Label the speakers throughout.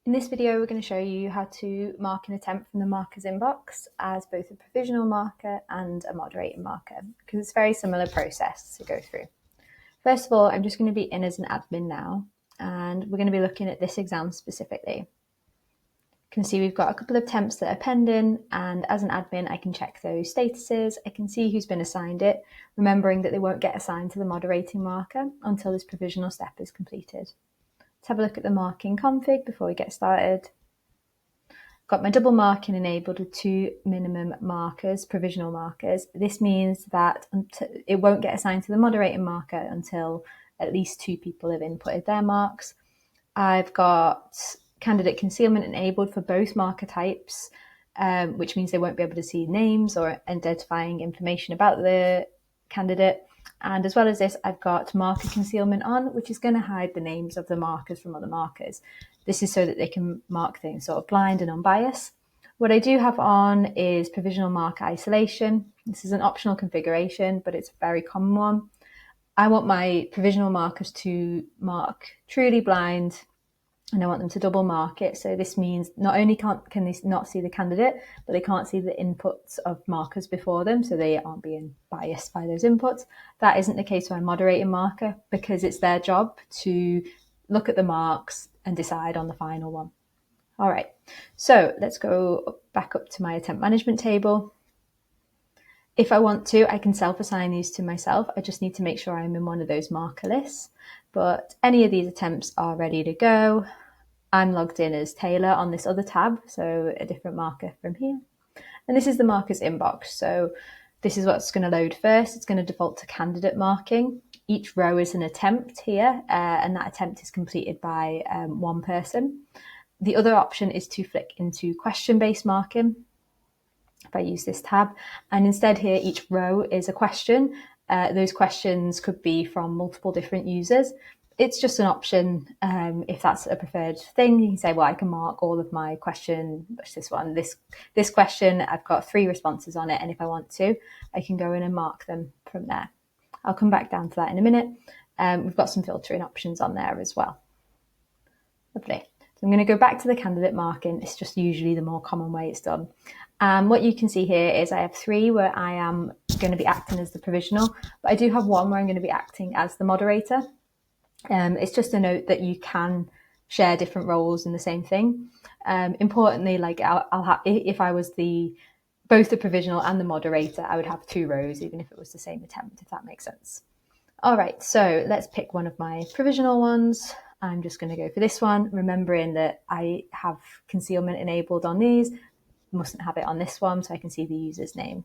Speaker 1: In this video, we're going to show you how to mark an attempt from the marker's inbox as both a provisional marker and a moderating marker, because it's a very similar process to go through. First of all, I'm just going to be in as an admin now, and we're going to be looking at this exam specifically. You can see we've got a couple of attempts that are pending, and as an admin, I can check those statuses. I can see who's been assigned it, remembering that they won't get assigned to the moderating marker until this provisional step is completed. Let's have a look at the marking config before we get started. I've got my double marking enabled with 2 minimum markers, provisional markers. This means that it won't get assigned to the moderating marker until at least 2 people have inputted their marks. I've got candidate concealment enabled for both marker types, which means they won't be able to see names or identifying information about the candidate. And as well as this, I've got marker concealment on, which is going to hide the names of the markers from other markers. This is so that they can mark things sort of blind and unbiased. What I do have on is provisional marker isolation. This is an optional configuration, but it's a very common one. I want my provisional markers to mark truly blind, and I want them to double mark it. So this means not only can they not see the candidate, but they can't see the inputs of markers before them, so they aren't being biased by those inputs. That isn't the case for my moderating marker, because it's their job to look at the marks and decide on the final one. All right, so let's go back up to my attempt management table. If I want to, I can self-assign these to myself. I just need to make sure I'm in one of those marker lists. But any of these attempts are ready to go. I'm logged in as Taylor on this other tab, so a different marker from here. And this is the marker's inbox. So this is what's going to load first. It's going to default to candidate marking. Each row is an attempt here, and that attempt is completed by one person. The other option is to flick into question-based marking. If I use this tab, and instead here, each row is a question. Those questions could be from multiple different users. It's just an option. If that's a preferred thing, you can say, well, I can mark all of my question, this one, this question, I've got 3 responses on it. And if I want to, I can go in and mark them from there. I'll come back down to that in a minute. We've got some filtering options on there as well. Lovely. So I'm going to go back to the candidate marking. It's just usually the more common way it's done. What you can see here is I have 3 where I am going to be acting as the provisional, but I do have 1 where I'm going to be acting as the moderator. It's just a note that you can share different roles in the same thing. Importantly, like I'll have, if I was both the provisional and the moderator, I would have 2 rows, even if it was the same attempt, if that makes sense. All right, so let's pick one of my provisional ones. I'm just going to go for this one, remembering that I have concealment enabled on these. Mustn't have it on this one, so I can see the user's name.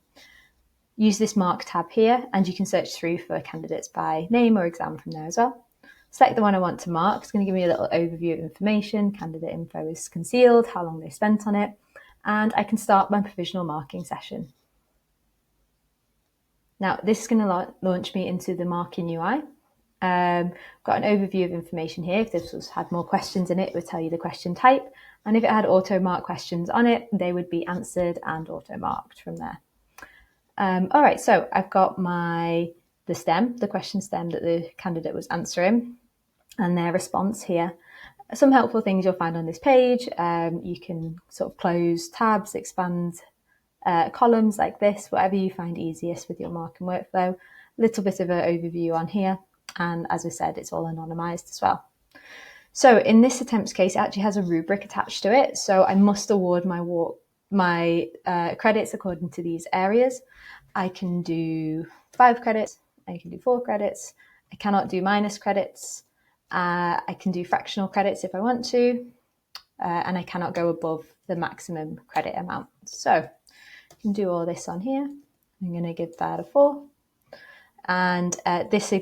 Speaker 1: Use this mark tab here, and you can search through for candidates by name or exam from there as well. Select the one I want to mark. It's going to give me a little overview of information. Candidate info is concealed, how long they spent on it, and I can start my provisional marking session. Now, this is going to launch me into the marking UI. Got an overview of information here. If this had more questions in it, it would tell you the question type. And if it had auto mark questions on it, they would be answered and auto marked from there. All right, so I've got the question stem that the candidate was answering and their response here. Some helpful things you'll find on this page. You can sort of close tabs, expand columns like this, whatever you find easiest with your marking workflow. A little bit of an overview on here. And as I said, it's all anonymized as well. So in this attempt's case, it actually has a rubric attached to it. So I must award my credits according to these areas. I can do 5 credits. I can do 4 credits. I cannot do minus credits. I can do fractional credits if I want to. And I cannot go above the maximum credit amount. So I can do all this on here. I'm going to give that a 4. And this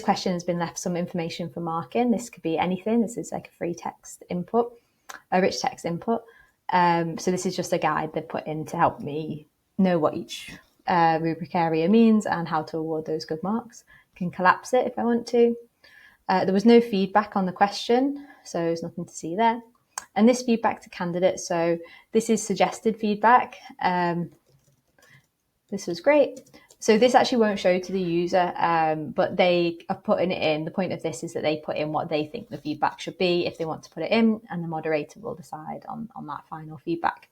Speaker 1: question has been left some information for marking. This could be anything. This is like a free text input, a rich text input. So this is just a guide they've put in to help me know what each rubric area means and how to award those good marks. I can collapse it if I want to. There was no feedback on the question, so there's nothing to see there. And this feedback to candidates, so this is suggested feedback. This was great. So this actually won't show to the user, but they are putting it in. The point of this is that they put in what they think the feedback should be if they want to put it in, and the moderator will decide on that final feedback.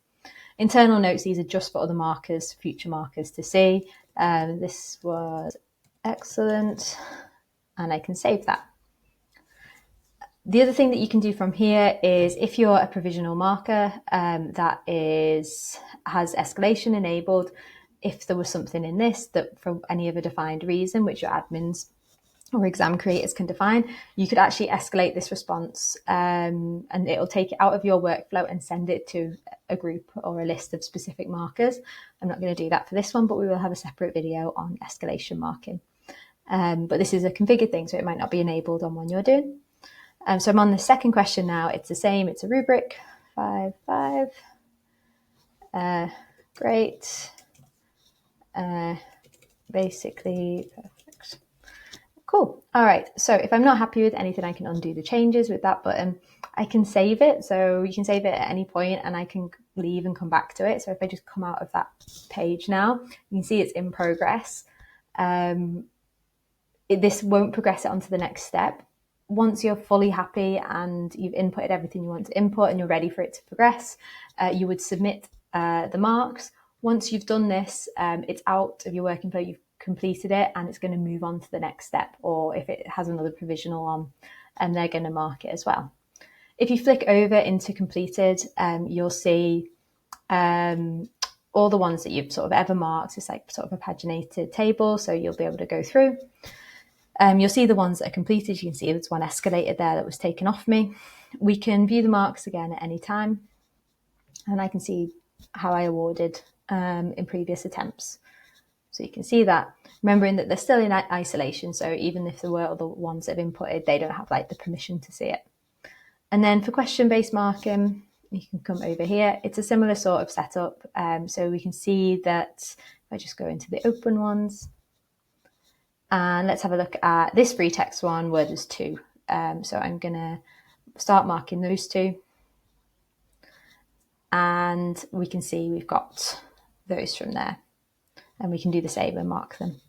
Speaker 1: Internal notes, these are just for other markers, future markers to see. This was excellent, and I can save that. The other thing that you can do from here is if you're a provisional marker that has escalation enabled, if there was something in this that for any other defined reason, which your admins or exam creators can define, you could actually escalate this response and it'll take it out of your workflow and send it to a group or a list of specific markers. I'm not going to do that for this one, but we will have a separate video on escalation marking. But this is a configured thing, so it might not be enabled on one you're doing. So I'm on the second question now. It's the same. It's a rubric, 5, 5. Great. Basically, perfect. Cool. All right. So if I'm not happy with anything, I can undo the changes with that button. I can save it. So you can save it at any point and I can leave and come back to it. So if I just come out of that page now, you can see it's in progress. This won't progress it onto the next step. Once you're fully happy and you've inputted everything you want to input and you're ready for it to progress, you would submit the marks. Once you've done this, it's out of your working flow, you've completed it, and it's going to move on to the next step, or if it has another provisional on, and they're going to mark it as well. If you flick over into completed, you'll see all the ones that you've sort of ever marked. It's like sort of a paginated table, so you'll be able to go through. You'll see the ones that are completed. You can see there's one escalated there that was taken off me. We can view the marks again at any time, and I can see how I awarded in previous attempts. So you can see that, remembering that they're still in isolation. So even if there were other ones that have inputted, they don't have like the permission to see it. And then for question-based marking, you can come over here. It's a similar sort of setup. So we can see that if I just go into the open ones, and let's have a look at this free text one where there's 2. So I'm going to start marking those 2. And we can see we've got those from there. And we can do the same and mark them.